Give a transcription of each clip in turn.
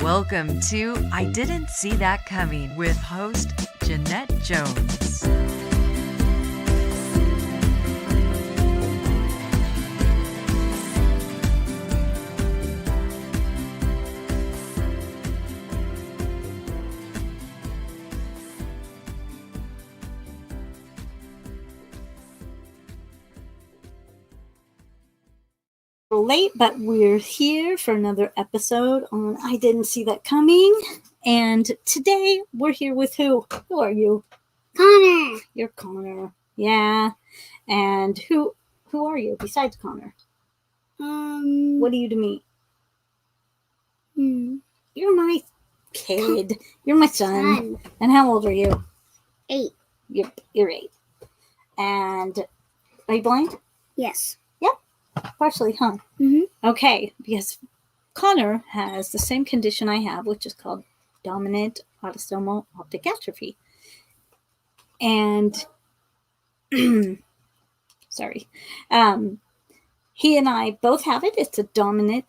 Welcome to I Didn't See That Coming with host Jeanette Jones. Late, but we're here for another episode on I Didn't See That Coming. And today we're here with who? Who are you? Connor. You're Connor. Yeah. And who are you besides Connor? What do you to me? You're my kid. You're my son. And how old are you? 8. You're 8. And are you blind? Yes. Partially, huh? Mm-hmm. Okay, because Connor has the same condition I have, which is called dominant autosomal optic atrophy. And, sorry, he and I both have it. It's a dominant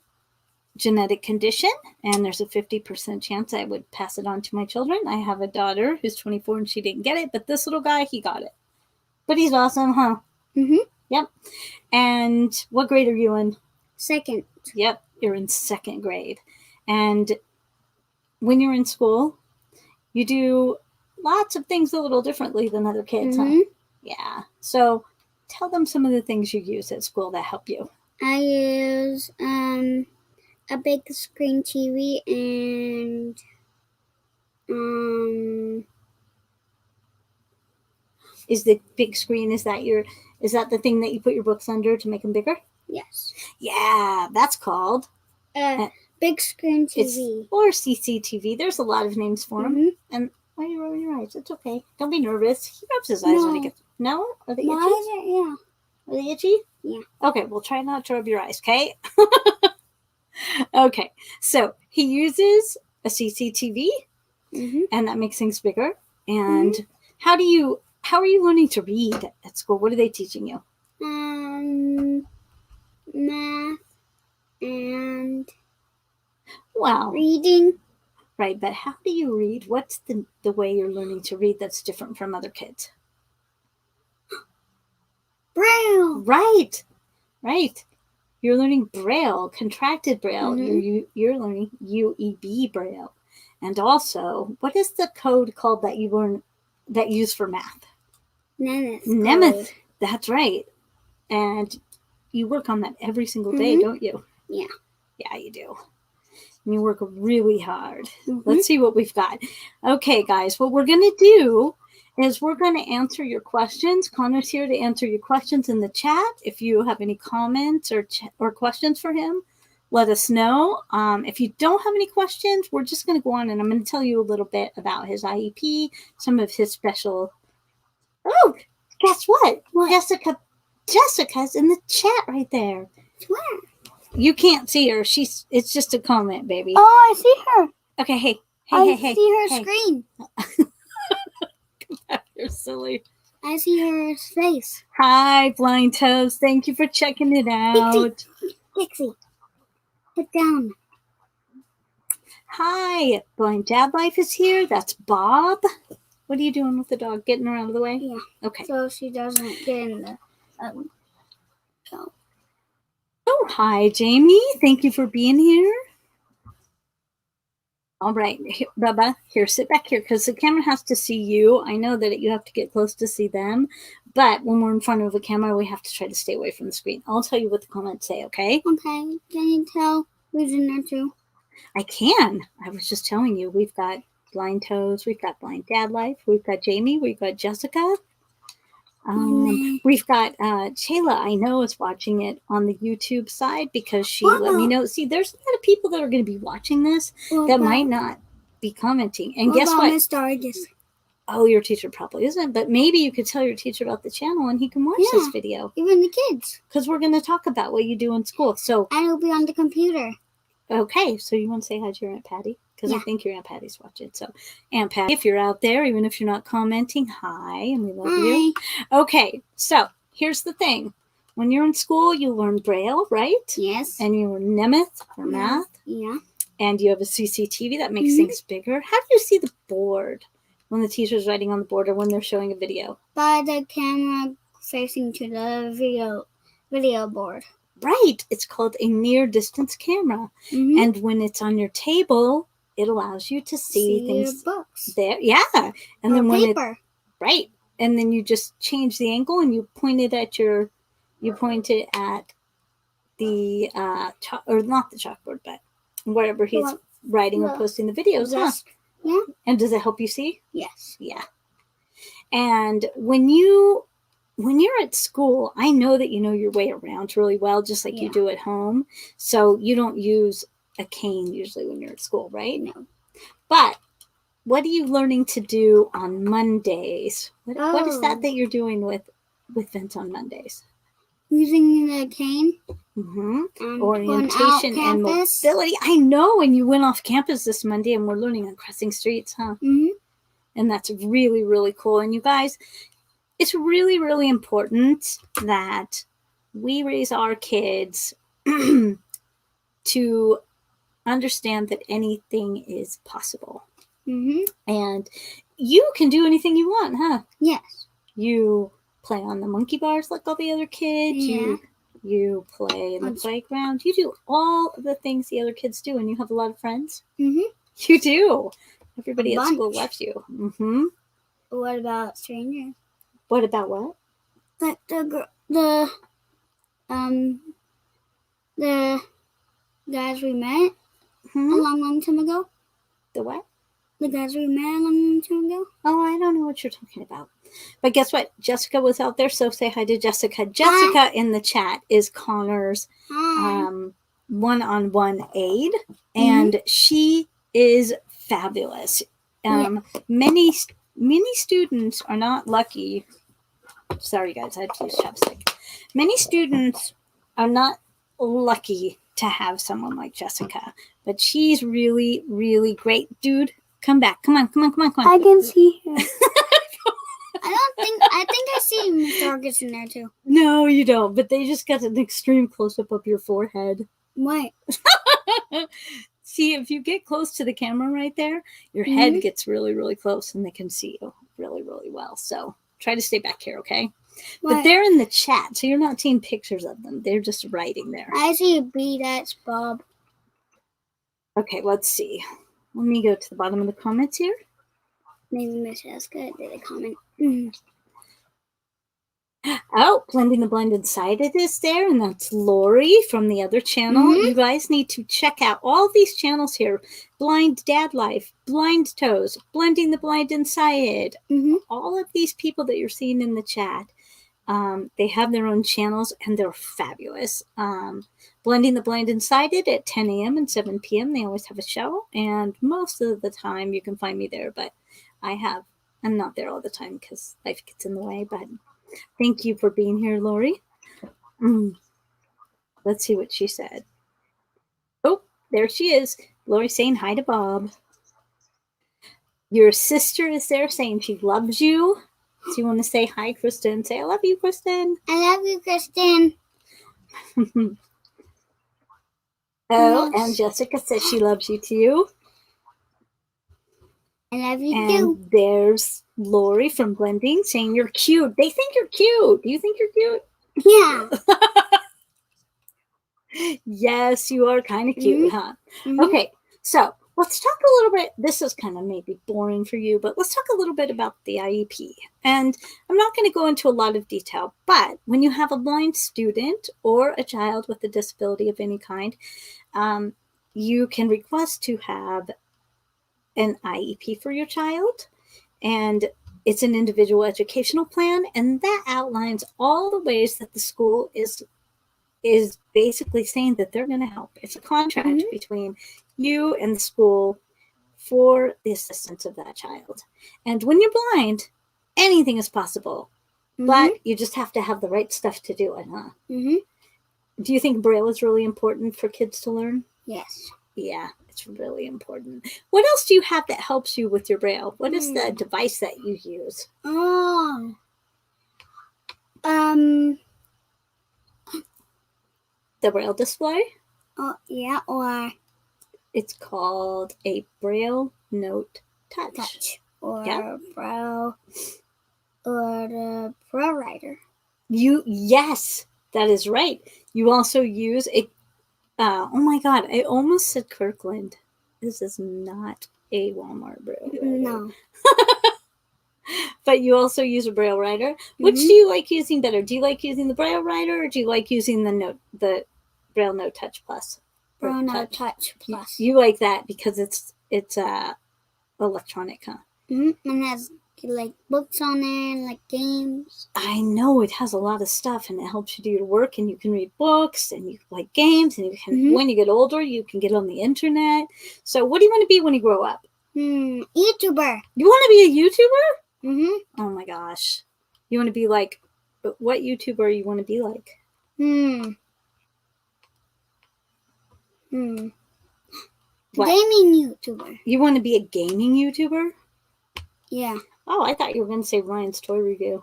genetic condition, and there's a 50% chance I would pass it on to my children. I have a daughter who's 24 and she didn't get it, but this little guy, he got it. But he's awesome, huh? Mm-hmm. Yep. And what grade are you in? 2nd. Yep, you're in 2nd grade. And when you're in school, you do lots of things a little differently than other kids, Mm-hmm. huh? Yeah. So tell them some of the things you use at school that help you. I use a big screen TV and Is the big screen, is that the thing that you put your books under to make them bigger? yes. Yeah, that's called Big screen TV. Or CCTV. There's a lot of names for them. Mm-hmm. And why are you rubbing your eyes? It's okay. Don't be nervous. He rubs his eyes when he gets... No? Are they itchy? Why is it? Yeah. Are they itchy? Yeah. Okay, well, try not to rub your eyes, okay? Okay, so he uses a CCTV, Mm-hmm. and that makes things bigger. And how are you learning to read at school? What are they teaching you? Math and Wow. reading. Right, but how do you read? What's the way you're learning to read that's different from other kids? Braille. Right. You're learning Braille, contracted Braille. Mm-hmm. You're learning UEB Braille. And also, what is the code called that you learn that you use for math? Nemeth. That's right. And you work on that every single day, don't you? Yeah. Yeah, you do. And you work really hard. Mm-hmm. Let's see what we've got. Okay, guys, what we're going to do is we're going to answer your questions. Connor's here to answer your questions in the chat. If you have any comments or questions for him, let us know. If you don't have any questions, we're just going to go on and I'm going to tell you a little bit about his IEP, some of his special... Oh, guess what? Jessica's in the chat right there. Where? You can't see her. It's just a comment, baby. Oh, I see her. Okay, hey. I see her screen. You're silly. I see her face. Hi, Blind Toes. Thank you for checking it out. Pixie, sit down. Hi, Blind Dad Life is here. That's Bob. What are you doing with the dog? Getting her out of the way? Yeah. Okay. So she doesn't get in the... Oh, hi, Jamie. Thank you for being here. All right, Bubba, here, sit back here because the camera has to see you. I know that you have to get close to see them, but when we're in front of a camera, we have to try to stay away from the screen. I'll tell you what the comments say, okay? Okay. Can you tell who's in there too? I can. I was just telling you, we've got Blind Toes, we've got Blind Dad Life, we've got Jamie, we've got Jessica. We've got Shayla, I know, is watching it on the YouTube side because she let me know. See, there's a lot of people that are going to be watching this that might not be commenting. And guess what? Miss Dargis? Oh, your teacher probably isn't, but maybe you could tell your teacher about the channel and he can watch this video. Even the kids. Because we're going to talk about what you do in school. So, and it'll be on the computer. Okay, so you want to say hi to your Aunt Patty? Because I think your Aunt Patty's watching. So, Aunt Patty, if you're out there, even if you're not commenting, hi, and we love you. Okay, so here's the thing. When you're in school, you learn Braille, right? Yes. And you learn Nemeth for math. Yeah. And you have a CCTV that makes Mhm. things bigger. How do you see the board when the teacher's writing on the board or when they're showing a video? By the camera facing to the video board. Right. It's called a near distance camera. Mm-hmm. And when it's on your table, it allows you to see your things books. there. Yeah. And Or then when paper. right. And then you just change the angle and you point it at the or not the chalkboard, but wherever he's Well, writing or well, posting the videos. Huh? Yes. Yeah. And does it help you see? Yes. Yeah. And when you're at school, I know that you know your way around really well, just like you Yeah. do at home. So you don't use a cane usually when you're at school, right? No. But what are you learning to do on Mondays? What is that Oh. you're doing with Vince on Mondays? Using the cane. Mm-hmm. And Orientation going out and campus. mobility. I know, and you went off campus this Monday and we're learning on crossing streets, huh? Mm-hmm. And that's really, really cool. And you guys, it's really, really important that we raise our kids to understand that anything is possible. Mm-hmm. And you can do anything you want, huh? Yes. You play on the monkey bars like all the other kids. Yeah. You play in the playground. You do all the things the other kids do, and you have a lot of friends. Mm-hmm. You do. Everybody A at school bunch. loves you. Mm-hmm. What about strangers? What about what? Like the guys we met Hmm? a long time ago. The what? The guys we met a long time ago. Oh, I don't know what you're talking about. But guess what? Jessica was out there, so say hi to Jessica. Jessica in the chat is Connor's Hi. one-on-one aide, and she is fabulous. Many students are not lucky. Sorry, guys, I had to use chopstick. Many students are not lucky to have someone like Jessica, but she's really, really great. Dude, come back. Come on. I can see her. I think I see Mr. August in there too. No, you don't, but they just got an extreme close-up of your forehead. What? See, if you get close to the camera right there, your head gets really, really close and they can see you really, really well. So try to stay back here, okay? What? But they're in the chat, so you're not seeing pictures of them. They're just writing there. I see B. That's Bob. Okay, let's see. Let me go to the bottom of the comments here. Maybe Miss Jessica did a comment. Mm. Oh, Blending the Blended Sighted is there, and that's Lori from the other channel. You guys need to check out all these channels here. Blind Dad Life, Blind Toes, Blending the Blind and Sighted. All of these people that you're seeing in the chat, they have their own channels, and they're fabulous. Blending the Blind and Sighted at 10 a.m. and 7 p.m. They always have a show, and most of the time you can find me there, but I'm not there all the time because life gets in the way, but thank you for being here, Lori. Let's see what she said. Oh, there she is. Lori saying hi to Bob. Your sister is there saying she loves you. So you want to say hi, Kristen? Say, I love you, Kristen. I love you, Kristen. Oh, and Jessica says she loves you too. I love you And too. there's Lori from Blending saying you're cute. They think you're cute. Do you think you're cute? Yeah. Yes, you are kind of cute, huh? Okay, so let's talk a little bit. This is kind of maybe boring for you, but let's talk a little bit about the IEP. And I'm not going to go into a lot of detail, but when you have a blind student or a child with a disability of any kind, you can request to have an IEP for your child, and it's an individual educational plan, and that outlines all the ways that the school is basically saying that they're going to help. It's a contract between you and the school for the assistance of that child. And when you're blind, anything is possible, but you just have to have the right stuff to do it, huh? Do you think Braille is really important for kids to learn? Yes. Yeah, it's really important. What else do you have that helps you with your Braille? What is the device that you use? Oh. The Braille display? Oh, yeah, or It's called a Braille Note Touch. Touch. Or Yeah. Braille. Or the Braille Writer. Yes, that is right. You also use a, oh my God, I almost said Kirkland. This is not a Walmart Braille Writer. No. But you also use a Braille Writer. Which do you like using better? Do you like using the Braille Writer, or do you like using the Braille Note Touch Plus? Or Braille Note Touch Plus. You like that because it's electronic, huh? And it has like books on there, like games. I know it has a lot of stuff, and it helps you do your work, and you can read books, and you like games, and you can. When you get older, you can get on the internet. So, what do you want to be when you grow up? YouTuber. You want to be a YouTuber? Mm-hmm. Oh my gosh, you want to be like, what YouTuber you want to be like? What? Gaming YouTuber. You want to be a gaming YouTuber? Yeah. Oh, I thought you were going to say Ryan's Toy Review.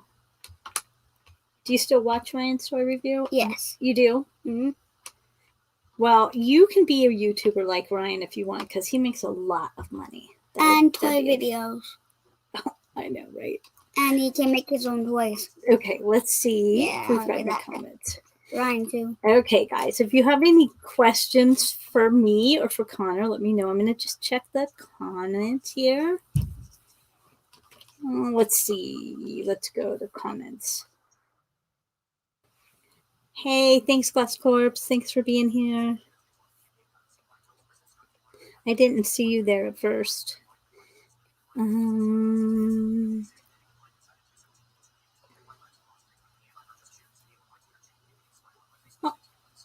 Do you still watch Ryan's Toy Review? Yes. You do? Mm-hmm. Well, you can be a YouTuber like Ryan if you want, because he makes a lot of money. And toy videos. I know, right? And he can make his own toys. Okay, let's see Yeah, if we've I'll got do any that. comments. Ryan too. Okay, guys, if you have any questions for me or for Connor, let me know. I'm going to just check the comments here. Let's see. Let's go to comments. Hey, thanks, Glass Corps. Thanks for being here. I didn't see you there at first.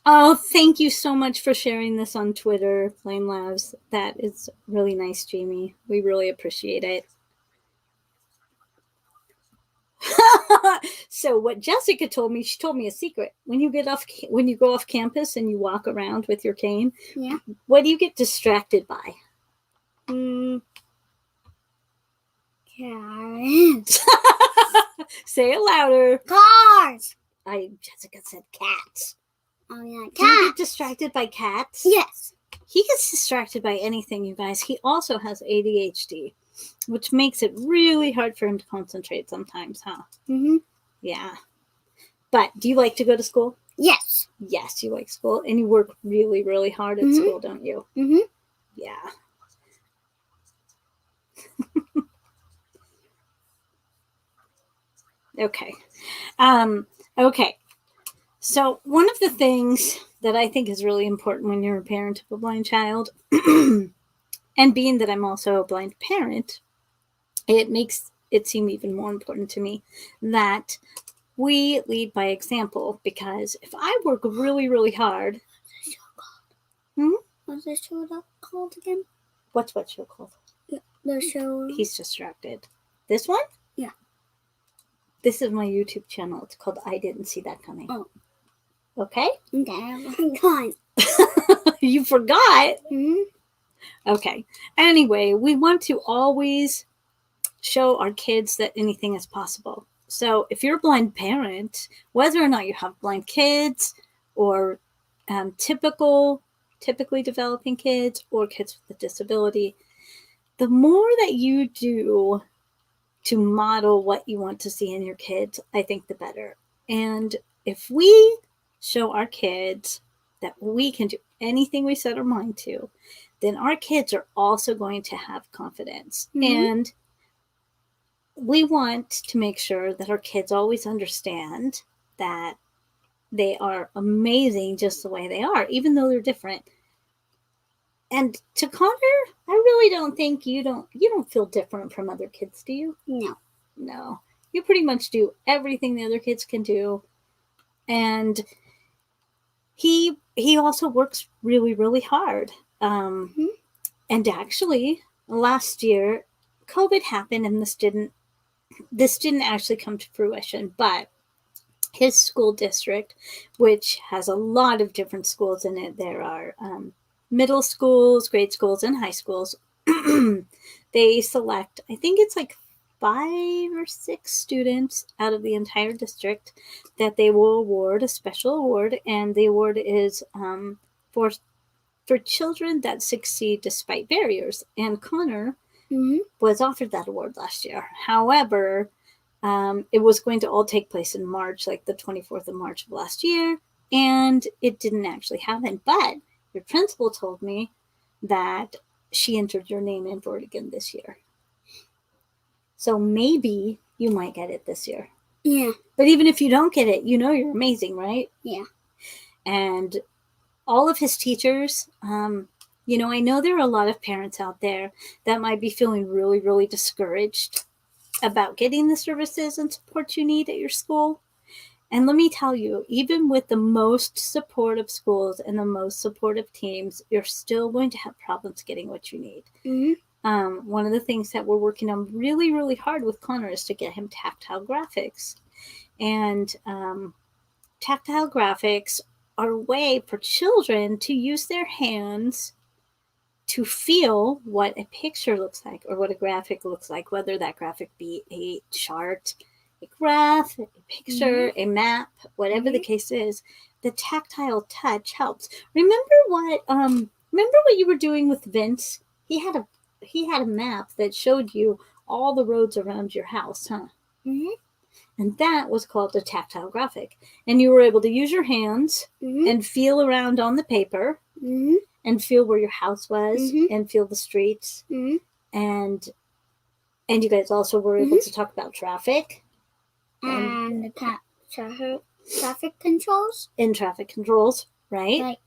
Oh, thank you so much for sharing this on Twitter, Flame Labs. That is really nice, Jamie. We really appreciate it. So what Jessica told me, she told me a secret. When you go off campus and you walk around with your cane, Yeah. what do you get distracted by? Cars. Say it louder. Cars. Jessica said cats. Oh yeah, Do you get cats. distracted by cats? Yes. He gets distracted by anything, you guys. He also has ADHD, which makes it really hard for him to concentrate sometimes, huh? Yeah. But do you like to go to school? Yes. Yes, you like school. And you work really, really hard at school, don't you? Yeah. Okay. Okay. So one of the things that I think is really important when you're a parent of a blind child, and being that I'm also a blind parent, it makes it seem even more important to me that we lead by example, because if I work really, really hard. What's the show called again? What's what show called? The show. He's distracted. This one? Yeah. This is my YouTube channel. It's called I Didn't See That Coming. Oh. Okay? Okay. You forgot? Mm-hmm. Okay. Anyway, we want to always show our kids that anything is possible. So if you're a blind parent, whether or not you have blind kids or typically developing kids or kids with a disability, the more that you do to model what you want to see in your kids, I think the better. And if we show our kids that we can do anything we set our mind to, then our kids are also going to have confidence. And we want to make sure that our kids always understand that they are amazing just the way they are, even though they're different. And to Connor, I really don't think you don't feel different from other kids, do you? No. You pretty much do everything the other kids can do. And he also works really, really hard. And actually, last year, COVID happened, and this didn't actually come to fruition. But his school district, which has a lot of different schools in it, there are middle schools, grade schools, and high schools. They select, I think it's like 5 or 6 students out of the entire district that they will award a special award, and the award is for for children that succeed despite barriers. And Connor Mm-hmm. was offered that award last year. However, it was going to all take place in March, like the 24th of March of last year, and it didn't actually happen. But your principal told me that she entered your name in for it again this year. So maybe you might get it this year. Yeah. But even if you don't get it, you know you're amazing, right? Yeah. And all of his teachers, you know, I know there are a lot of parents out there that might be feeling really, really discouraged about getting the services and support you need at your school. And let me tell you, even with the most supportive schools and the most supportive teams, you're still going to have problems getting what you need. Mm-hmm. One of the things that we're working on really, really hard with Connor is to get him tactile graphics. And tactile graphics are a way for children to use their hands to feel what a picture looks like or what a graphic looks like, whether that graphic be a chart, a graph, a picture, a map, whatever the case is. The tactile touch helps. Remember what you were doing with Vince? He had a map that showed you all the roads around your house, huh? Mm-hmm. And that was called a tactile graphic. And you were able to use your hands and feel around on the paper and feel where your house was and feel the streets. And you guys also were able to talk about traffic. And the traffic controls. In traffic controls, right? Like,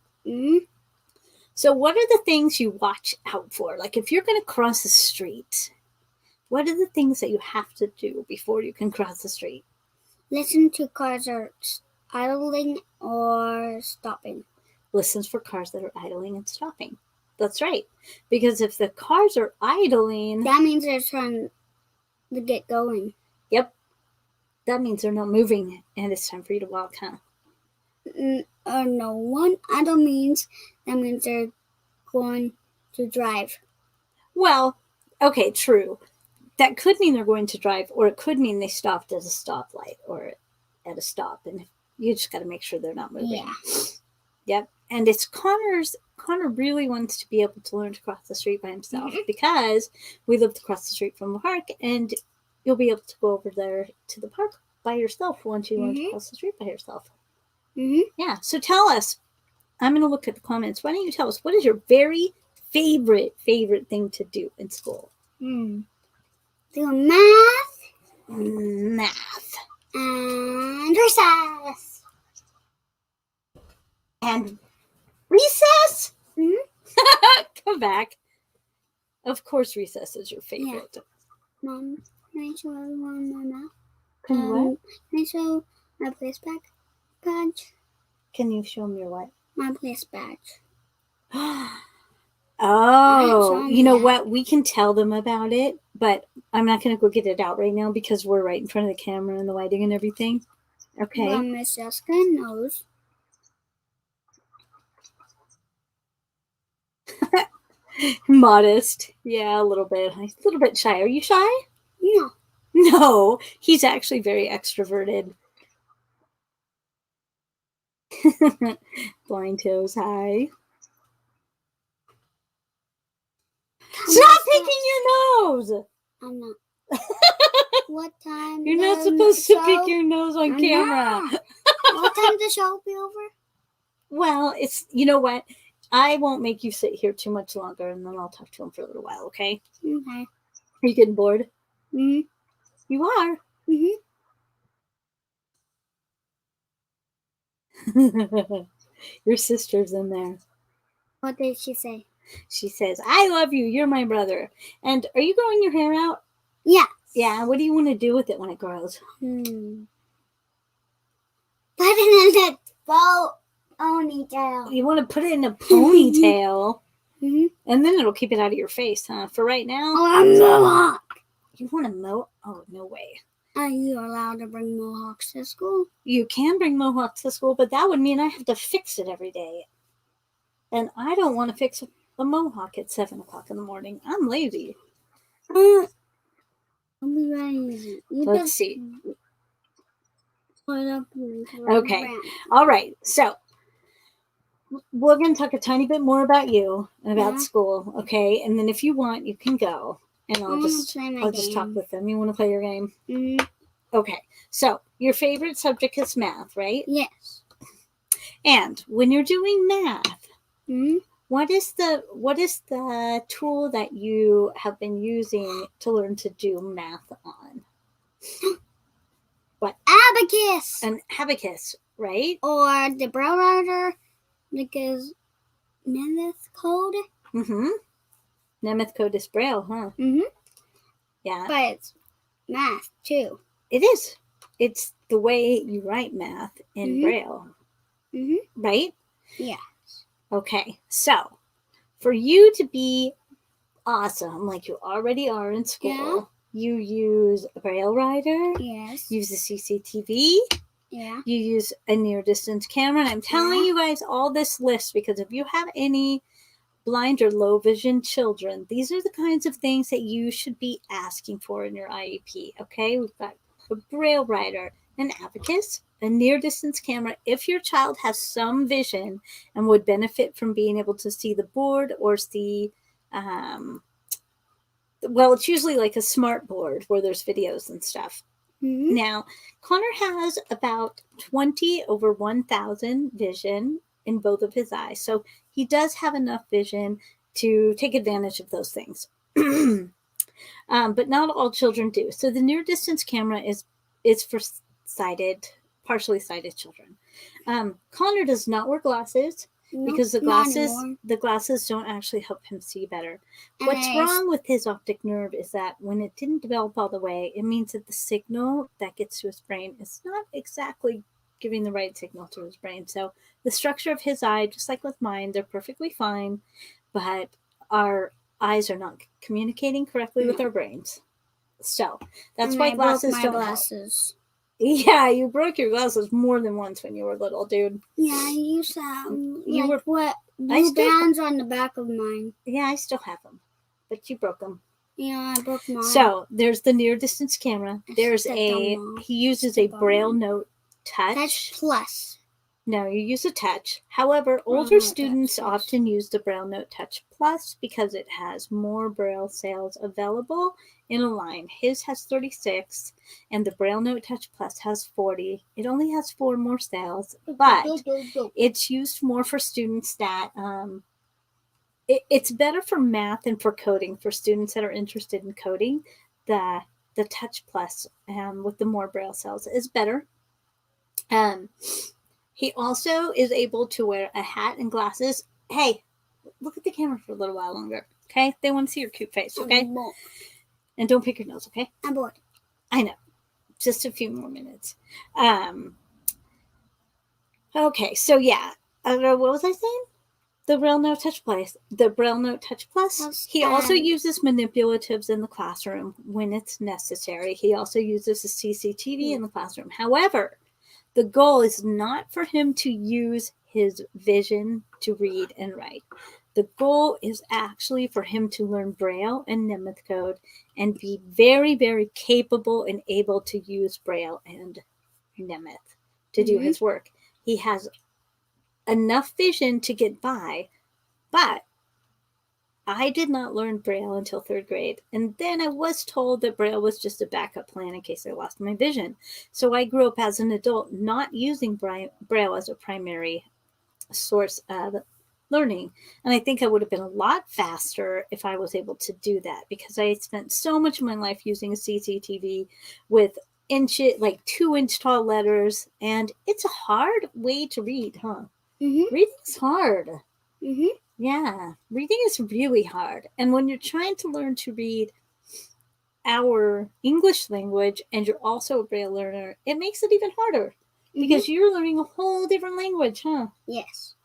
So what are the things you watch out for? Like if you're going to cross the street, what are the things that you have to do before you can cross the street? listen to cars are idling or stopping. Listens for cars that are idling and stopping. That's right. Because if the cars are idling, That means they're trying to get going. yep, that means they're not moving and it's time for you to walk, huh? No one idle means that means they're going to drive. Well, okay, true. That could mean they're going to drive, or it could mean they stopped at a stoplight or at a stop, and you just got to make sure they're not moving. Yeah. Yep. And it's Connor really wants to be able to learn to cross the street by himself because we live across the street from the park, and you'll be able to go over there to the park by yourself once you learn to cross the street by yourself. Yeah. So tell us. I'm going to look at the comments. Why don't you tell us, what is your very favorite thing to do in school? Do math Math. and recess. And recess? Come back. Of course recess is your favorite. Mom, can I show everyone my math? Can you what? Can I show my place badge? Can you show me your what? My place badge. Oh, you know what? We can tell them about it, but I'm not going to go get it out right now because we're right in front of the camera and the lighting and everything. Okay. Well, Miss Jessica knows. Modest. Yeah, a little bit. A little bit shy. Are you shy? No. No, he's actually very extroverted. Blind toes, hi. Stop picking your nose! I'm not. What time? You're not does supposed the to pick show- your nose on I'm camera. not. What time the show will be over? Well, you know what? I won't make you sit here too much longer, and then I'll talk to him for a little while, okay? Okay. Are you getting bored? Mm-hmm. You are. Mm-hmm. Your sister's in there. What did she say? She says, I love you. You're my brother. And are you growing your hair out? Yeah. Yeah. What do you want to do with it when it grows? Put it in a ponytail. You want to put it in a ponytail, Mm-hmm. and then it'll keep it out of your face, huh? For right now, Oh, I'm Mohawk. you want to mow? Oh, no way. Are you allowed to bring Mohawks to school? You can bring mohawks to school, but that would mean I have to fix it every day. And I don't want to fix a mohawk at 7 o'clock in the morning. I'm lazy. I'll be ready. Let's see. Put up Okay. All right. So we're going to talk a tiny bit more about you and about Yeah. school, okay? And then if you want, you can go, and I'll wanna just play my I'll just talk game. with them. You want to play your game? Mm, Okay. So your favorite subject is math, right? yes. And when you're doing math, Mm, what is the tool that you have been using to learn to do math on? abacus. An abacus, right? Or the Braille writer, because Nemeth code. Mm-hmm. Nemeth code is Braille, huh? Mm-hmm. Yeah, But it's math too. it is. It's the way you write math in Mhm. Braille, Mm-hmm. right? Yeah. Okay, so for you to be awesome, like you already are in school, you use a Braille writer, Yes. use a CCTV, Yeah. you use a near distance camera. And I'm telling Yeah. you guys all this list because if you have any blind or low vision children, these are the kinds of things that you should be asking for in your IEP. Okay, we've got a Braille writer, an abacus, a near distance camera. If your child has some vision and would benefit from being able to see the board or see, well, it's usually like a smart board where there's videos and stuff. Mm-hmm. Now, Connor has about 20 over 1,000 vision in both of his eyes. So he does have enough vision to take advantage of those things. But not all children do. So the near distance camera is for partially sighted children. Connor does not wear glasses because the glasses don't actually help him see better. What's wrong with his optic nerve is that when it didn't develop all the way, it means that the signal that gets to his brain is not exactly giving the right signal to his brain. So the structure of his eye, just like with mine, they're perfectly fine, but our eyes are not communicating correctly with our brains. So that's why glasses don't glasses. help. Yeah, you broke your glasses more than once when you were little, dude. Yeah, I used to have I blue still- bands on the back of mine. Yeah, I still have them, but you broke them. Yeah, I broke mine. So there's the near distance camera. There's Step he on mine. uses Step a on Braille mine. Note Touch. Touch Plus. No, you use a Touch. However, Braille older Note students Touch Plus. often use the Braille Note Touch Plus because it has more Braille cells available in a line. His has 36, and the Braille Note Touch Plus has 40. It only has 4 more cells, but it's used more for students that it's better for math and for coding for students that are interested in coding. The Touch Plus with the more Braille cells is better. He also is able to wear a hat and glasses. Hey, look at the camera for a little while longer, okay? They want to see your cute face, okay? And don't pick your nose, okay? I'm bored. I know. Just a few more minutes. Okay, so yeah. What was I saying? The Braille Note Touch Plus. The Braille Note Touch Plus. He also uses manipulatives in the classroom when it's necessary. He also uses a CCTV in the classroom. However, the goal is not for him to use his vision to read and write. The goal is actually for him to learn Braille and Nemeth code and be very, very capable and able to use Braille and Nemeth to do his work. He has enough vision to get by, but I did not learn Braille until 3rd grade. And then I was told that Braille was just a backup plan in case I lost my vision. So I grew up as an adult not using Braille as a primary source of learning. And I think I would have been a lot faster if I was able to do that because I spent so much of my life using a CCTV with 2-inch tall letters. And it's a hard way to read, huh? Reading's hard. Yeah, reading is really hard. And when you're trying to learn to read our English language and you're also a Braille learner, it makes it even harder because you're learning a whole different language, huh? Yes.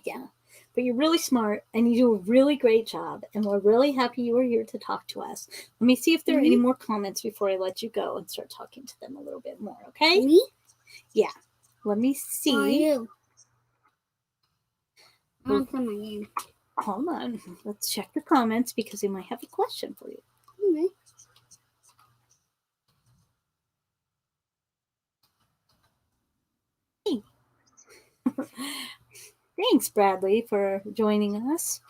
Yeah, but you're really smart and you do a really great job. And we're really happy you were here to talk to us. Let me see if there are any more comments before I let you go and start talking to them a little bit more, okay? Me? Yeah. Let me see. How are you? I want to play my game. Hold on. Let's check the comments because they might have a question for you. Okay. Thanks, Bradley, for joining us.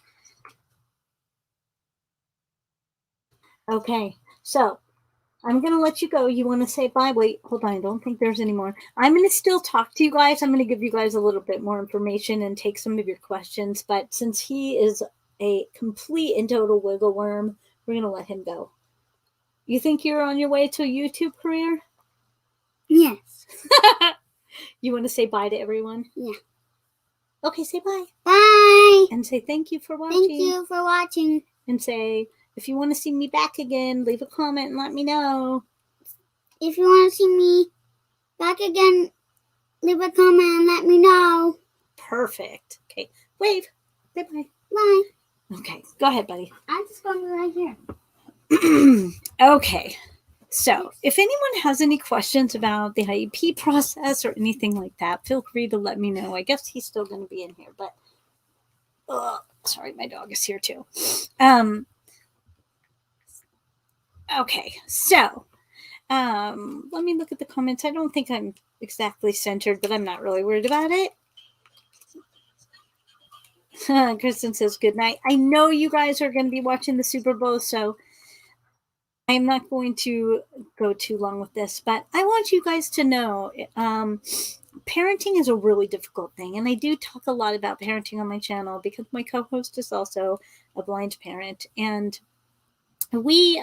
Okay, so I'm going to let you go. You want to say bye? Wait, hold on. I don't think there's any more. I'm going to still talk to you guys. I'm going to give you guys a little bit more information and take some of your questions. But since he is a complete and total wiggle worm, we're going to let him go. You think you're on your way to a YouTube career? Yes. You want to say bye to everyone? Yeah. Okay, say bye. Bye. And say thank you for watching. Thank you for watching. And say, if you want to see me back again, leave a comment and let me know. If you want to see me back again, leave a comment and let me know. Perfect. Okay, wave. Bye-bye. Bye. Okay, go ahead, buddy. I'm just going to be right here. Okay, so if anyone has any questions about the IEP process or anything like that, feel free to let me know. I guess he's still going to be in here, but sorry, my dog is here too. Okay, so let me look at the comments. I don't think I'm exactly centered, but I'm not really worried about it. Kristen says good night. I know you guys are going to be watching the Super Bowl, so I'm not going to go too long with this, but I want you guys to know parenting is a really difficult thing. And I do talk a lot about parenting on my channel because my co-host is also a blind parent. And we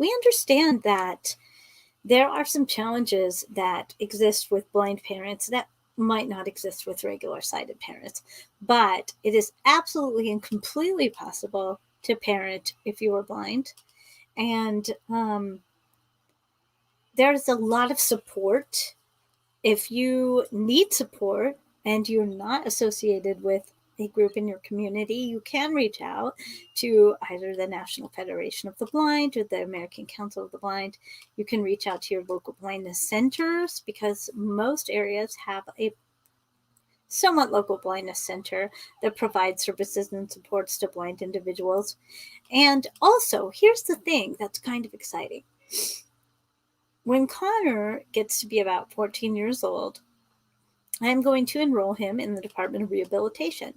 understand that there are some challenges that exist with blind parents that might not exist with regular sighted parents. But it is absolutely and completely possible to parent if you are blind. And there's a lot of support. If you need support and you're not associated with a group in your community, you can reach out to either the National Federation of the Blind or the American Council of the Blind. You can reach out to your local blindness centers because most areas have a somewhat local blindness center that provides services and supports to blind individuals. And also, here's the thing that's kind of exciting. When Connor gets to be about 14 years old, I'm going to enroll him in the Department of Rehabilitation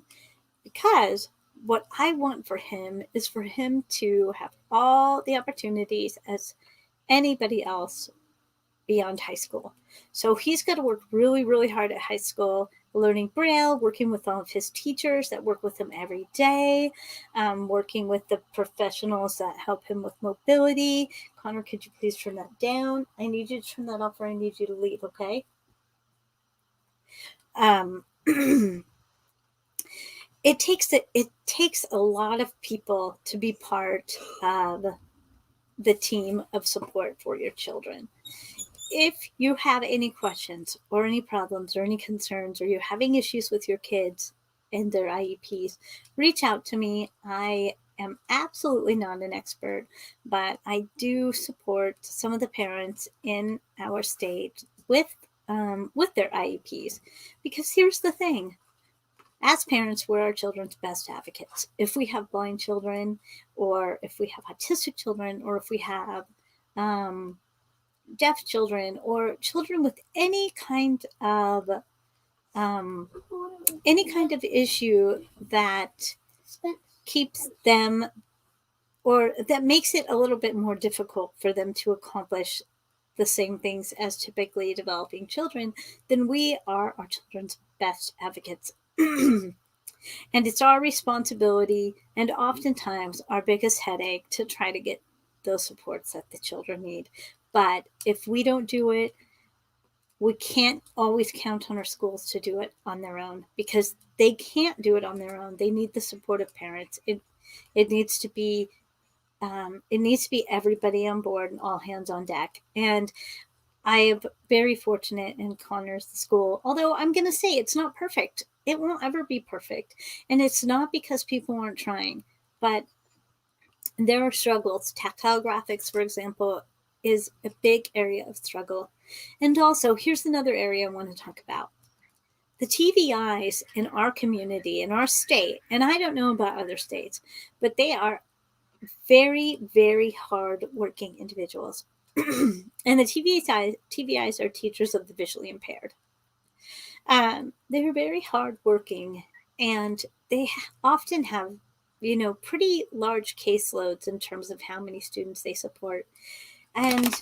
because what I want for him is for him to have all the opportunities as anybody else beyond high school. So he's got to work really, really hard at high school, learning Braille, working with all of his teachers that work with him every day, working with the professionals that help him with mobility. Connor, could you please turn that down? I need you to turn that off or I need you to leave, okay? It takes a lot of people to be part of the team of support for your children. If you have any questions or any problems or any concerns or you're having issues with your kids and their IEPs, reach out to me. I am absolutely not an expert, but I do support some of the parents in our state with their IEPs. Because here's the thing. As parents, we're our children's best advocates. If we have blind children or if we have autistic children or if we have deaf children or children with any kind of issue that keeps them or that makes it a little bit more difficult for them to accomplish the same things as typically developing children, then we are our children's best advocates. And it's our responsibility and oftentimes our biggest headache to try to get those supports that the children need. But if we don't do it, we can't always count on our schools to do it on their own because they can't do it on their own. They need the support of parents. It needs to be everybody on board and all hands on deck. And I am very fortunate in Connor's school, although I'm going to say it's not perfect. It won't ever be perfect. And it's not because people aren't trying, but there are struggles. Tactile graphics, for example, is a big area of struggle. And also, here's another area I want to talk about. The TVIs in our community, in our state, and I don't know about other states, but they are very, very hard-working individuals. And the TVIs are teachers of the visually impaired. They're very hardworking, and they often have, pretty large caseloads in terms of how many students they support. And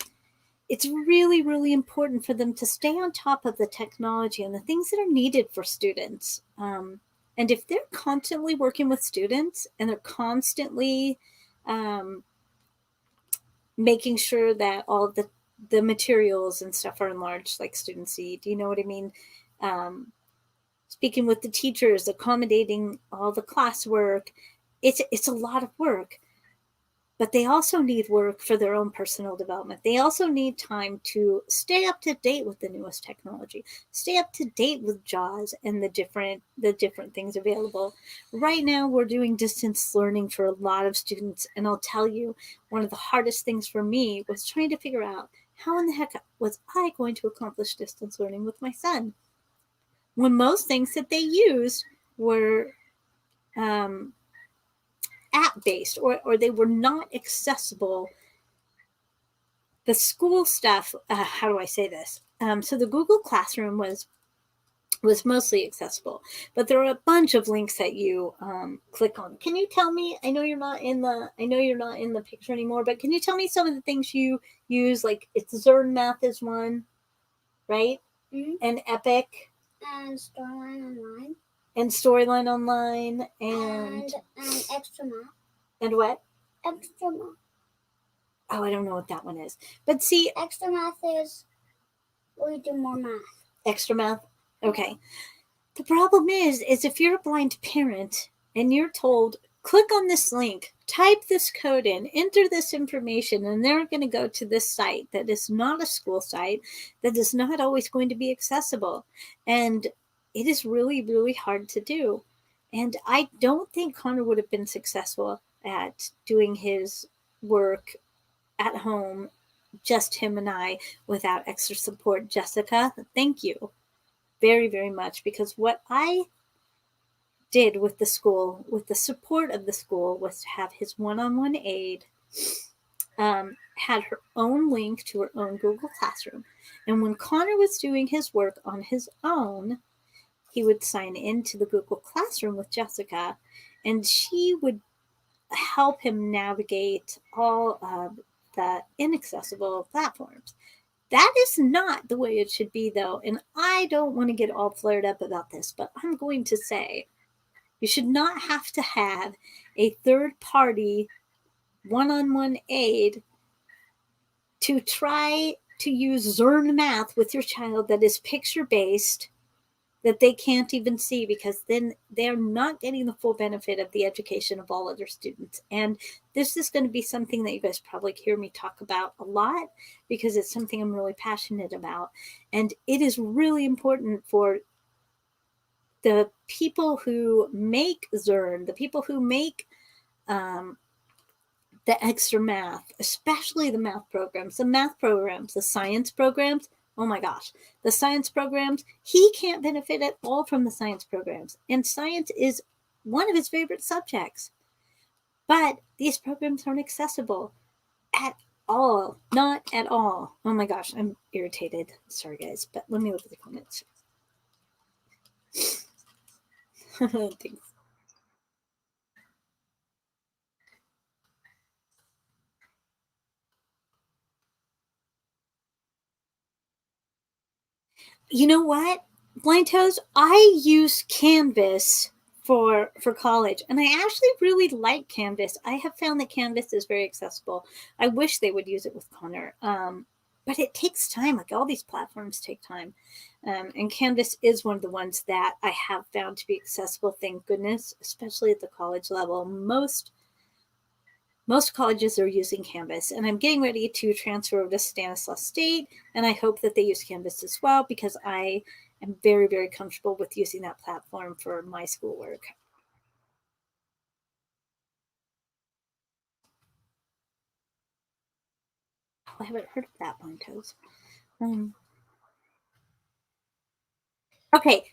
it's really, really important for them to stay on top of the technology and the things that are needed for students. And if they're constantly working with students and they're constantly making sure that all of the materials and stuff are enlarged like students see, do you know what I mean? Speaking with the teachers, accommodating all the classwork, it's a lot of work. But they also need work for their own personal development. They also need time to stay up to date with the newest technology, stay up to date with JAWS and the different things available. Right now, we're doing distance learning for a lot of students. And I'll tell you, one of the hardest things for me was trying to figure out how in the heck was I going to accomplish distance learning with my son, when most things that they used were app-based, or they were not accessible. The school stuff, how do I say this? So the Google Classroom was mostly accessible, but there are a bunch of links that you click on. Can you tell me? I know you're not in the picture anymore, but can you tell me some of the things you use? Like, it's ZearnMath is one, right? Mm-hmm. And Epic And Storyline Online. And Storyline Online and Extra Math. And what? Extra Math. Oh, I don't know what that one is. But see, Extra Math is we do more math. Extra Math? Okay. The problem is if you're a blind parent and you're told, click on this link, type this code in, enter this information, and they're going to go to this site that is not a school site, that is not always going to be accessible. And it is really, really hard to do. And I don't think Connor would have been successful at doing his work at home, just him and I, without extra support. Jessica, thank you very, very much, because what I did with the school, with the support of the school, was to have his one-on-one aide, had her own link to her own Google Classroom. And when Connor was doing his work on his own, he would sign into the Google Classroom with Jessica, and she would help him navigate all of the inaccessible platforms. That is not the way it should be, though. And I don't want to get all flared up about this, but I'm going to say you should not have to have a third-party one-on-one aid to try to use ZearnMath with your child that is picture-based, that they can't even see, because then they're not getting the full benefit of the education of all other students. And this is going to be something that you guys probably hear me talk about a lot, because it's something I'm really passionate about. And it is really important for the people who make Zearn, the people who make the extra math, especially the math programs, the science programs. Oh my gosh, the science programs, he can't benefit at all from the science programs. And science is one of his favorite subjects. But these programs aren't accessible at all. Not at all. Oh my gosh, I'm irritated. Sorry, guys, but let me look at the comments. Thanks. You know what, Blind Toes? I use Canvas for college, and I actually really like Canvas. I have found that Canvas is very accessible. I wish they would use it with Connor, but it takes time. Like, all these platforms take time, and Canvas is one of the ones that I have found to be accessible, thank goodness, especially at the college level. Most colleges are using Canvas, and I'm getting ready to transfer over to Stanislaus State, and I hope that they use Canvas as well, because I am very, very comfortable with using that platform for my schoolwork. Oh, I haven't heard of that, Blind Toes. Okay,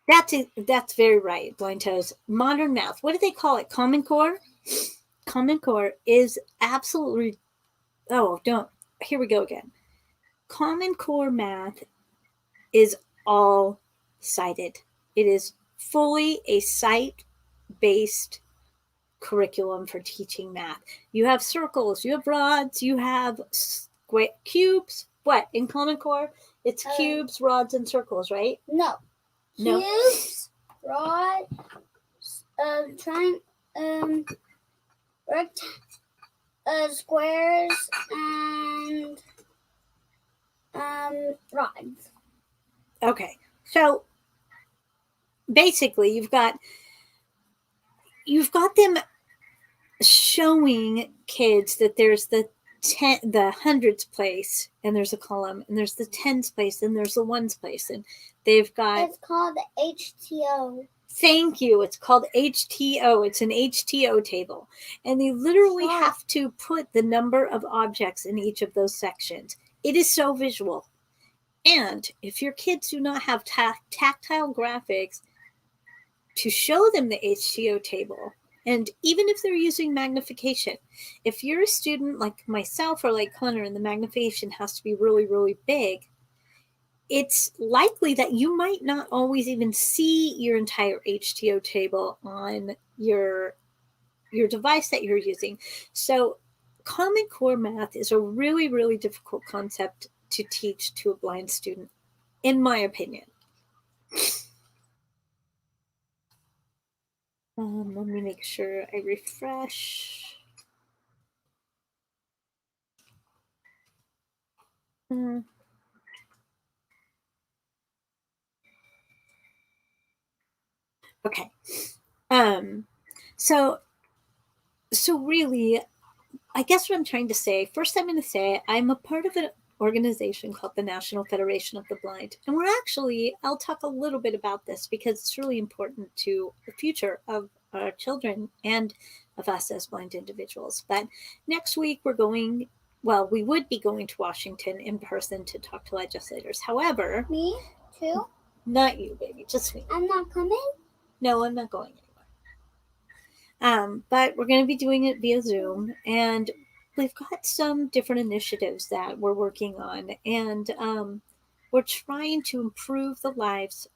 that's very right, Blind Toes. Modern Math. What do they call it? Common Core? Common Core is absolutely... Oh, don't. Here we go again. Common Core Math is all sighted. It is fully a sight-based curriculum for teaching math. You have circles, you have rods, you have cubes. What, in Common Core? It's cubes, rods, and circles, right? No. No. Cubes, rods, squares, and rods. Okay. So basically you've got them showing kids that there's the hundreds place, and there's a column, and there's the tens place, and there's the ones place, and they've got. It's called the HTO. Thank you. It's called HTO. It's an HTO table, and they literally have to put the number of objects in each of those sections. It is so visual, and if your kids do not have tactile graphics to show them the HTO table. And even if they're using magnification, if you're a student like myself or like Connor and the magnification has to be really, really big, it's likely that you might not always even see your entire HTO table on your device that you're using. So Common Core math is a really, really difficult concept to teach to a blind student, in my opinion. Let me make sure I refresh. Okay. So really, I guess what I'm trying to say, first I'm going to say I'm a part of an organization called the National Federation of the Blind. And I'll talk a little bit about this because it's really important to the future of our children and of us as blind individuals. But next week we would be going to Washington in person to talk to legislators. However, me too? Not you, baby, just me. I'm not coming? No, I'm not going anywhere. But we're going to be doing it via Zoom, and we've got some different initiatives that we're working on, and we're trying to improve the lives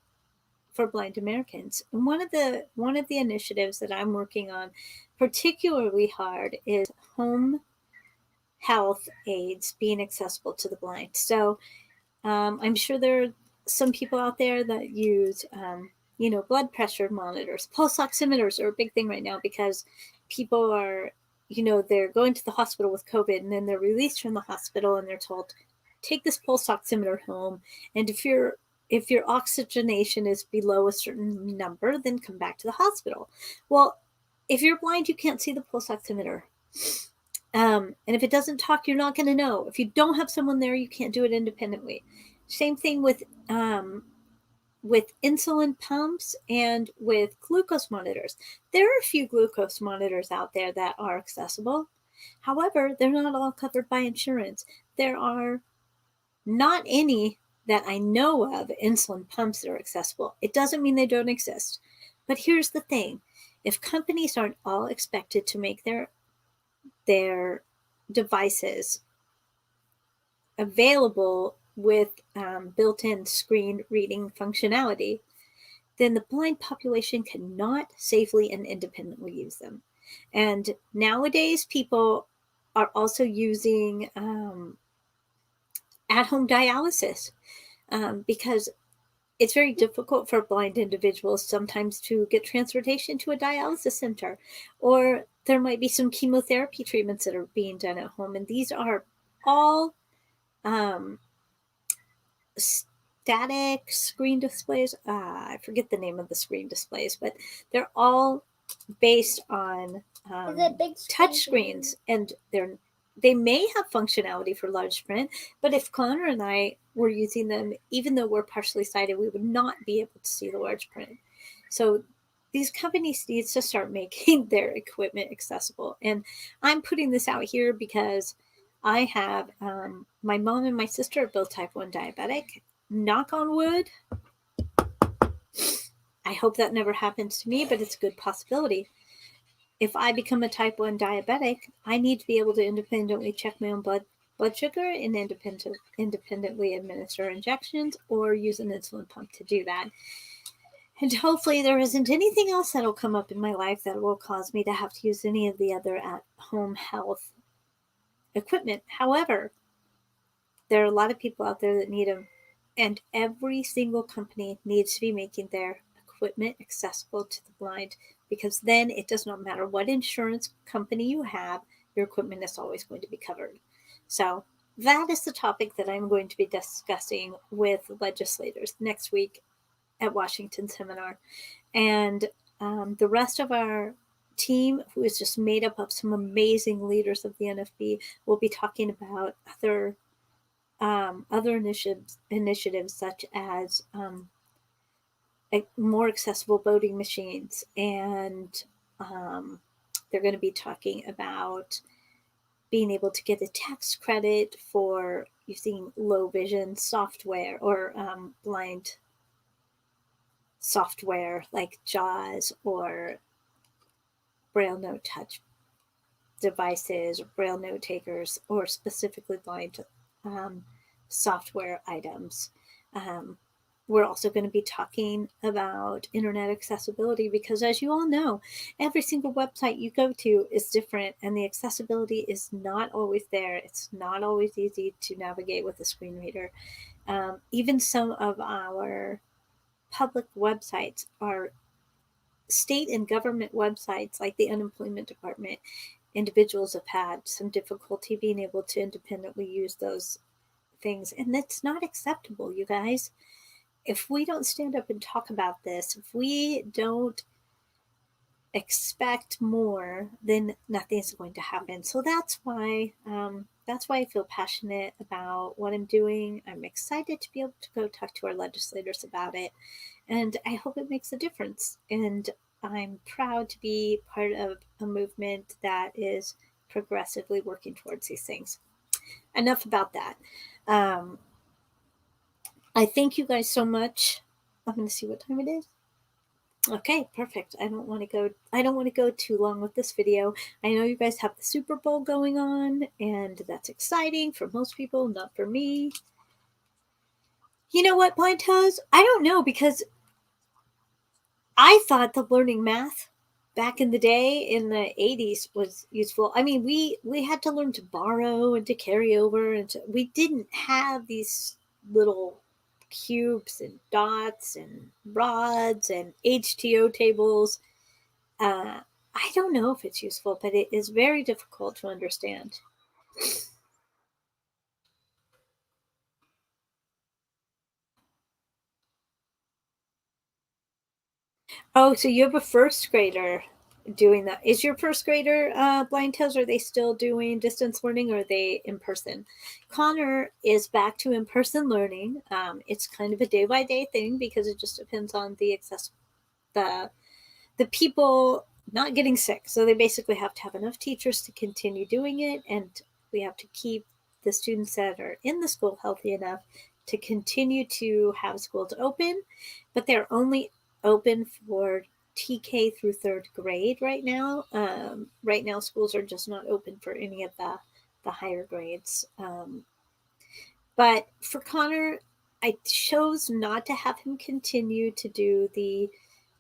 for blind Americans. And one of the initiatives that I'm working on particularly hard is home health aids being accessible to the blind. So I'm sure there are some people out there that use blood pressure monitors. Pulse oximeters are a big thing right now because people are, they're going to the hospital with COVID, and then they're released from the hospital and they're told, take this pulse oximeter home. And if your oxygenation is below a certain number, then come back to the hospital. Well, if you're blind, you can't see the pulse oximeter. And if it doesn't talk, you're not going to know. If you don't have someone there, you can't do it independently. Same thing with insulin pumps and with glucose monitors. There are a few glucose monitors out there that are accessible. However, they're not all covered by insurance. There are not any that I know of insulin pumps that are accessible. It doesn't mean they don't exist. But here's the thing. If companies aren't all expected to make their devices available with built-in screen reading functionality, then the blind population cannot safely and independently use them. And nowadays, people are also using at-home dialysis because it's very difficult for blind individuals sometimes to get transportation to a dialysis center, or there might be some chemotherapy treatments that are being done at home. And these are all static screen displays. I forget the name of the screen displays, but they're all based on touch screens, and they may have functionality for large print, but if Connor and I were using them, even though we're partially sighted, we would not be able to see the large print. So these companies need to start making their equipment accessible. And I'm putting this out here because I have my mom and my sister are both type 1 diabetic. Knock on wood. I hope that never happens to me, but it's a good possibility. If I become a type 1 diabetic, I need to be able to independently check my own blood blood sugar and independently administer injections or use an insulin pump to do that. And hopefully there isn't anything else that'll come up in my life that will cause me to have to use any of the other at-home health equipment. However, there are a lot of people out there that need them, and every single company needs to be making their equipment accessible to the blind, because then it does not matter what insurance company you have, your equipment is always going to be covered. So that is the topic that I'm going to be discussing with legislators next week at Washington Seminar. And the rest of our team, who is just made up of some amazing leaders of the NFB, will be talking about other initiatives such as more accessible voting machines, and they're going to be talking about being able to get a tax credit for using low vision software or blind software like JAWS or Braille note touch devices or Braille note takers, or specifically blind software items. We're also going to be talking about internet accessibility, because as you all know, every single website you go to is different and the accessibility is not always there. It's not always easy to navigate with a screen reader. Even some of our public websites are state and government websites, like the unemployment department. Individuals have had some difficulty being able to independently use those things, and that's not acceptable, you guys. If we don't stand up and talk about this, if we don't expect more, then nothing's going to happen. So that's why I feel passionate about what I'm doing. I'm excited to be able to go talk to our legislators about it, and I hope it makes a difference. And I'm proud to be part of a movement that is progressively working towards these things. Enough about that. I thank you guys so much. I'm going to see what time it is. Okay, perfect. I don't want to go too long with this video. I know you guys have the Super Bowl going on, and that's exciting for most people, not for me. You know what, Blind Toes? I don't know, because I thought the learning math back in the day in the 80s was useful. I mean, we had to learn to borrow and to carry over, and we didn't have these little cubes and dots and rods and HTO tables. I don't know if it's useful, but it is very difficult to understand. Oh, so you have a first grader doing that. Is your first grader Blind Tales? Are they still doing distance learning, or are they in person? Connor is back to in-person learning. It's kind of a day-by-day thing, because it just depends on the people not getting sick. So they basically have to have enough teachers to continue doing it, and we have to keep the students that are in the school healthy enough to continue to have schools open, but they're only open for TK through third grade right now. Right now, schools are just not open for any of the higher grades. But for Connor, I chose not to have him continue to do the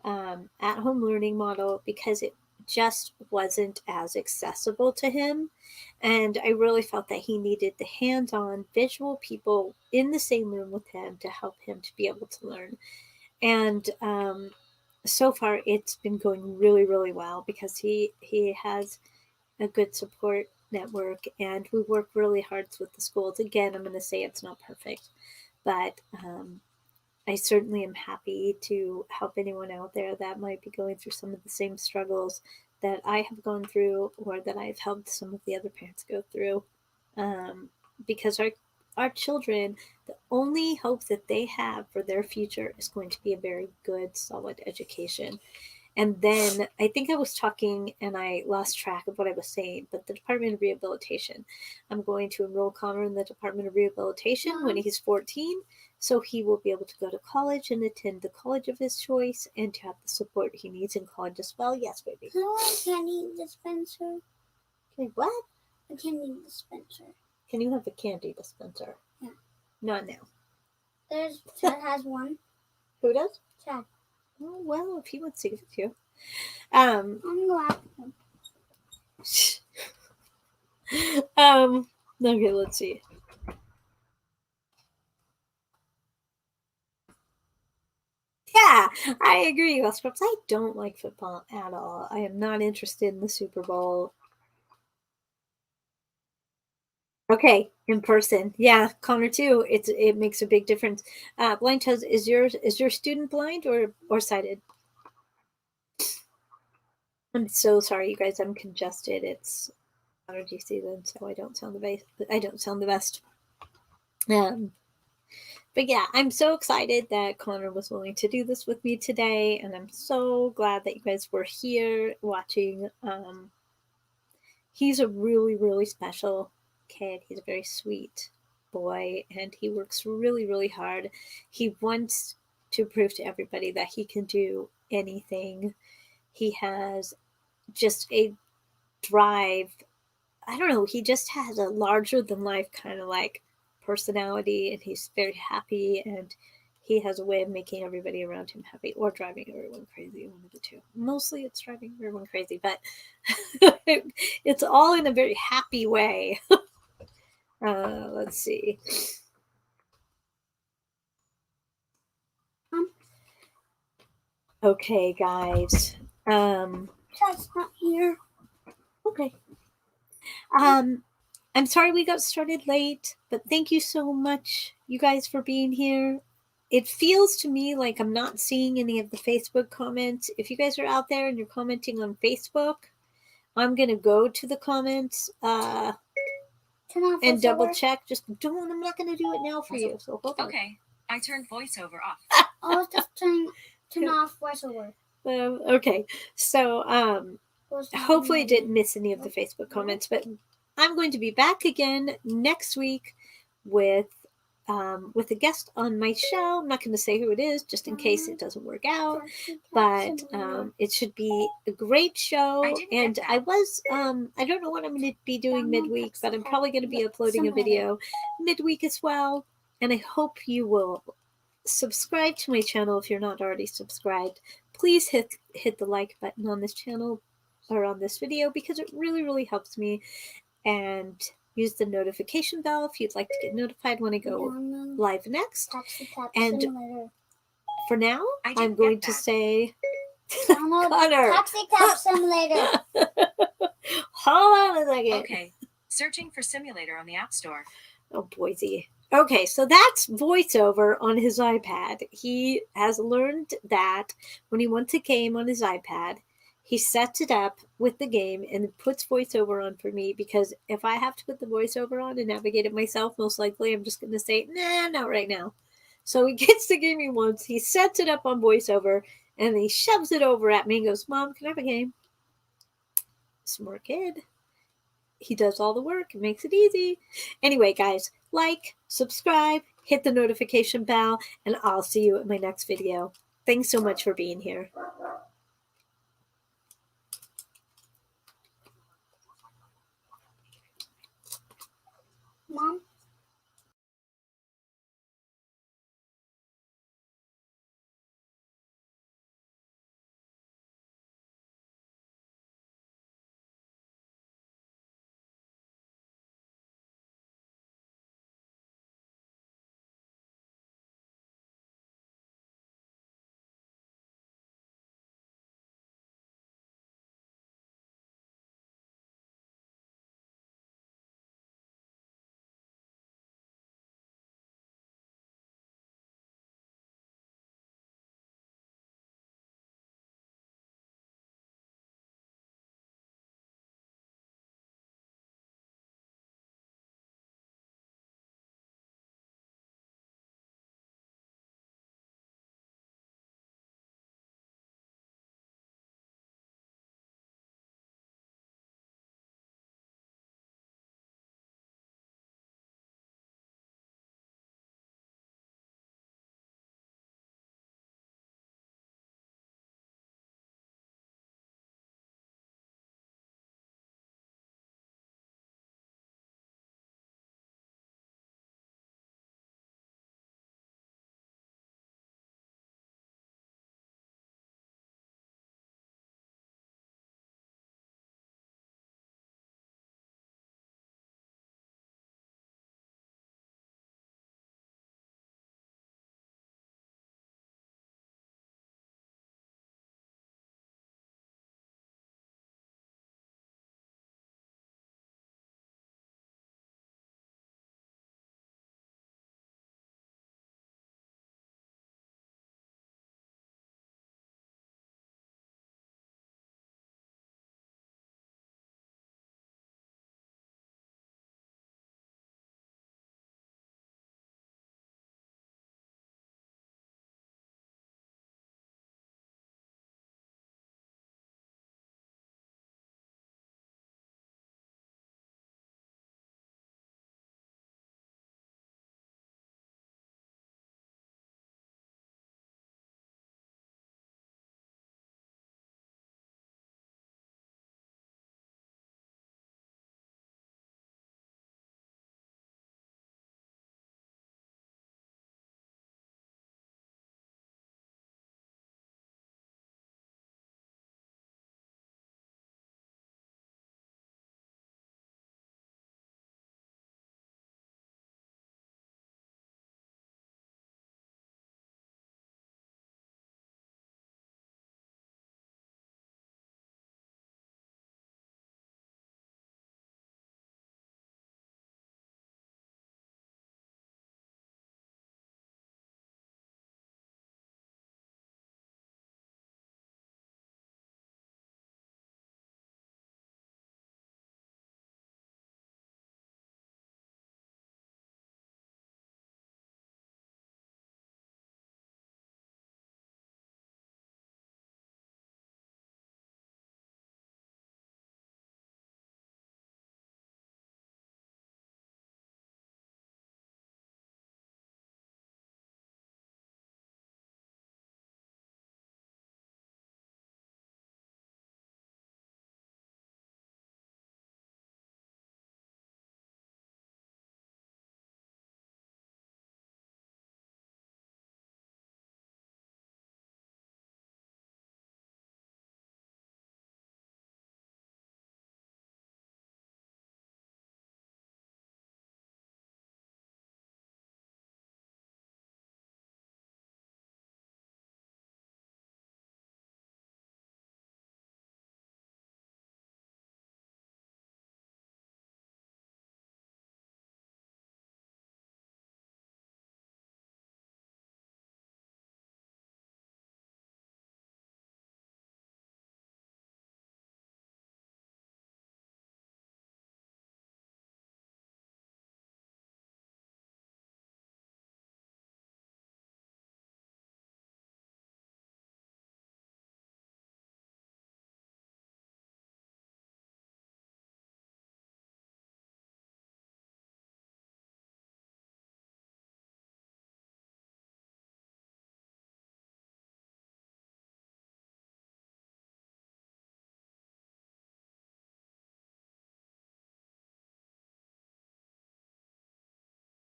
at-home learning model, because it just wasn't as accessible to him. And I really felt that he needed the hands-on visual people in the same room with him to help him to be able to learn. And so far it's been going really, really well, because he has a good support network, and we work really hard with the schools. Again, I'm going to say it's not perfect, but I certainly am happy to help anyone out there that might be going through some of the same struggles that I have gone through, or that I've helped some of the other parents go through. Because our children, the only hope that they have for their future is going to be a very good, solid education. And then I think I was talking and I lost track of what I was saying, but the Department of Rehabilitation. I'm going to enroll Connor in the Department of Rehabilitation when he's 14, so he will be able to go to college and attend the college of his choice, and to have the support he needs in college as well. Yes, baby. Hello, candy dispenser. Okay, what? A candy dispenser. Can you have a candy dispenser? Yeah. Not now. Chad has one. Who does? Chad. Oh, well, if he wants to give it to you. I'm glad. Okay, let's see. Yeah, I agree, Scrubs. I don't like football at all. I am not interested in the Super Bowl. Okay, in person. Yeah, Connor too. It makes a big difference. Blind Toes, is your student blind or sighted? I'm so sorry, you guys. I'm congested. It's allergy season, so I don't sound the best. But yeah, I'm so excited that Connor was willing to do this with me today, and I'm so glad that you guys were here watching. He's a really, really special kid. He's a very sweet boy, and he works really, really hard. He wants to prove to everybody that he can do anything. He has just a drive. I don't know, he just has a larger than life kind of like personality, and he's very happy, and he has a way of making everybody around him happy or driving everyone crazy, one of the two. Mostly it's driving everyone crazy, but it's all in a very happy way. Let's see. Okay, guys. Chad's not here. Okay. I'm sorry we got started late, but thank you so much, you guys, for being here. It feels to me like I'm not seeing any of the Facebook comments. If you guys are out there and you're commenting on Facebook, I'm gonna go to the comments and double check. Just don't. I'm not gonna do it now for you. So hold on. Okay, I turned voiceover off. I was just turn off voiceover. Okay, so hopefully I didn't miss any of the Facebook comments, but I'm going to be back again next week with a guest on my show. I'm not going to say who it is, just in case it doesn't work out. But it should be a great show. And I don't know what I'm going to be doing midweek, but I'm probably going to be uploading a video midweek as well. And I hope you will subscribe to my channel if you're not already subscribed. Please hit the like button on this channel or on this video, because it really, really helps me. And use the notification bell if you'd like to get notified when I go live next. And for now, I'm going to say, Connor, Taxi Cab Simulator. Hold on a second. Okay, searching for simulator on the App Store. Oh, Boise. Okay, so that's VoiceOver on his iPad. He has learned that when he wants a game on his iPad, he sets it up with the game and puts VoiceOver on for me, because if I have to put the VoiceOver on and navigate it myself, most likely I'm just going to say, nah, not right now. So he gets the game he wants, he sets it up on VoiceOver, and he shoves it over at me and goes, Mom, can I have a game? Smart kid. He does all the work and makes it easy. Anyway, guys, like, subscribe, hit the notification bell, and I'll see you in my next video. Thanks so much for being here. Mom?